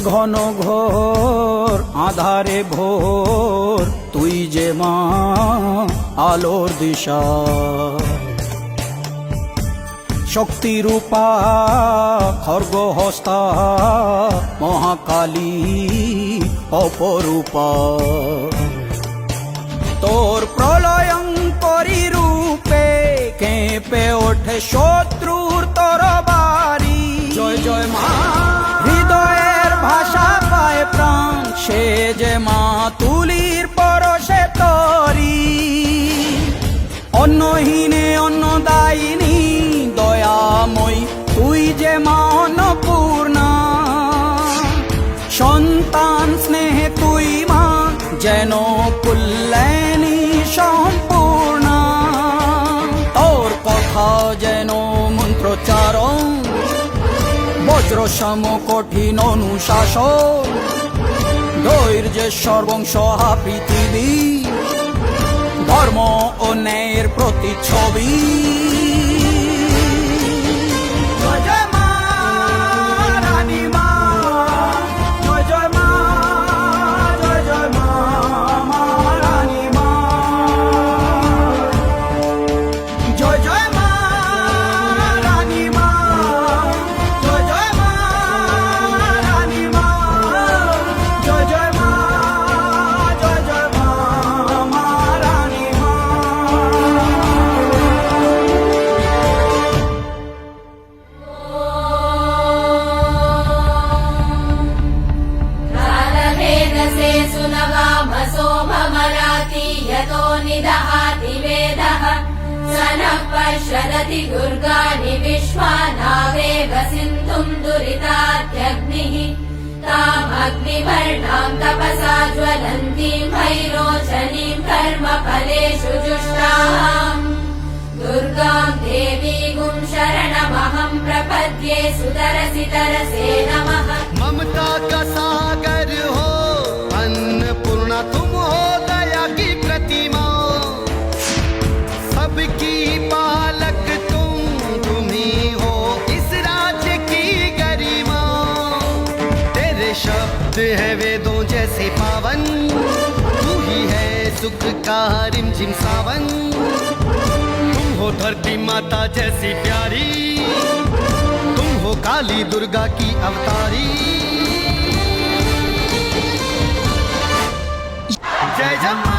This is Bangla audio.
ঘন ঘোর আধারে ভোর, তুই যে মা আলোর দিশা। শক্তিরূপা খর্গহস্তা মহাকালী অপরূপা। তোর প্রলয়ঙ্করী রূপে কেঁপে ওঠে শত্রুর তরবারি। জয় জয় মা, হৃদয়ের ভাষা পায় প্রাণ, সে যে মা তুলির পরশে তরি। অন্নহীনে অন্নদায়িনী দয়াময়ী, তুই যে মা অন্নপূর্ণা। সন্তান স্নেহে তুই মা যেন কল্যাণী সম্পূর্ণা। তোর কথা যেন মন্ত্রোচ্চারণ, বজ্র সম কঠিন অনুশাসন। ধৈর্যেশ্বর বংশহা পৃথিবী, ধর্ম ও ন্যায়ের প্রতিচ্ছবি। জয় জয় মা রানী মা, জয় জয় মা, জয় জয় মা, মা রানী মা। জয় জয় মা রানী মা, জয় জয় মা রানী মা, জয় জয় মা, জয় জয় মা, মা রানী মা। कालभेदसे सुनवामसो ममराति यतो निदहाति वेदः। स नः पश्यदति दुर्गाणि विश्वानावेव सिन्धुम् दुरितात्यग्निः। तामग्निवर्णाम् तपसा ज्वलन्तीम् भैरोचनीम् कर्मफलेषु जुष्टाम्। दुर्गाम् देवीगुम् शरणमहम् प्रपद्ये सुतरसि तरसे नमः। ममता का सागर हो अन्नपूर्णा, तुम हो दया की प्रतिमा। सबकी पालक तुम ही हो इस राज्य की गरिमा। तेरे शब्द है वेदों जैसे पावन, तू ही है सुख का रिमझिम सावन। तुम हो धरती माता जैसी प्यारी, तुम हो काली दुर्गा की अवतारी। जय जय मां।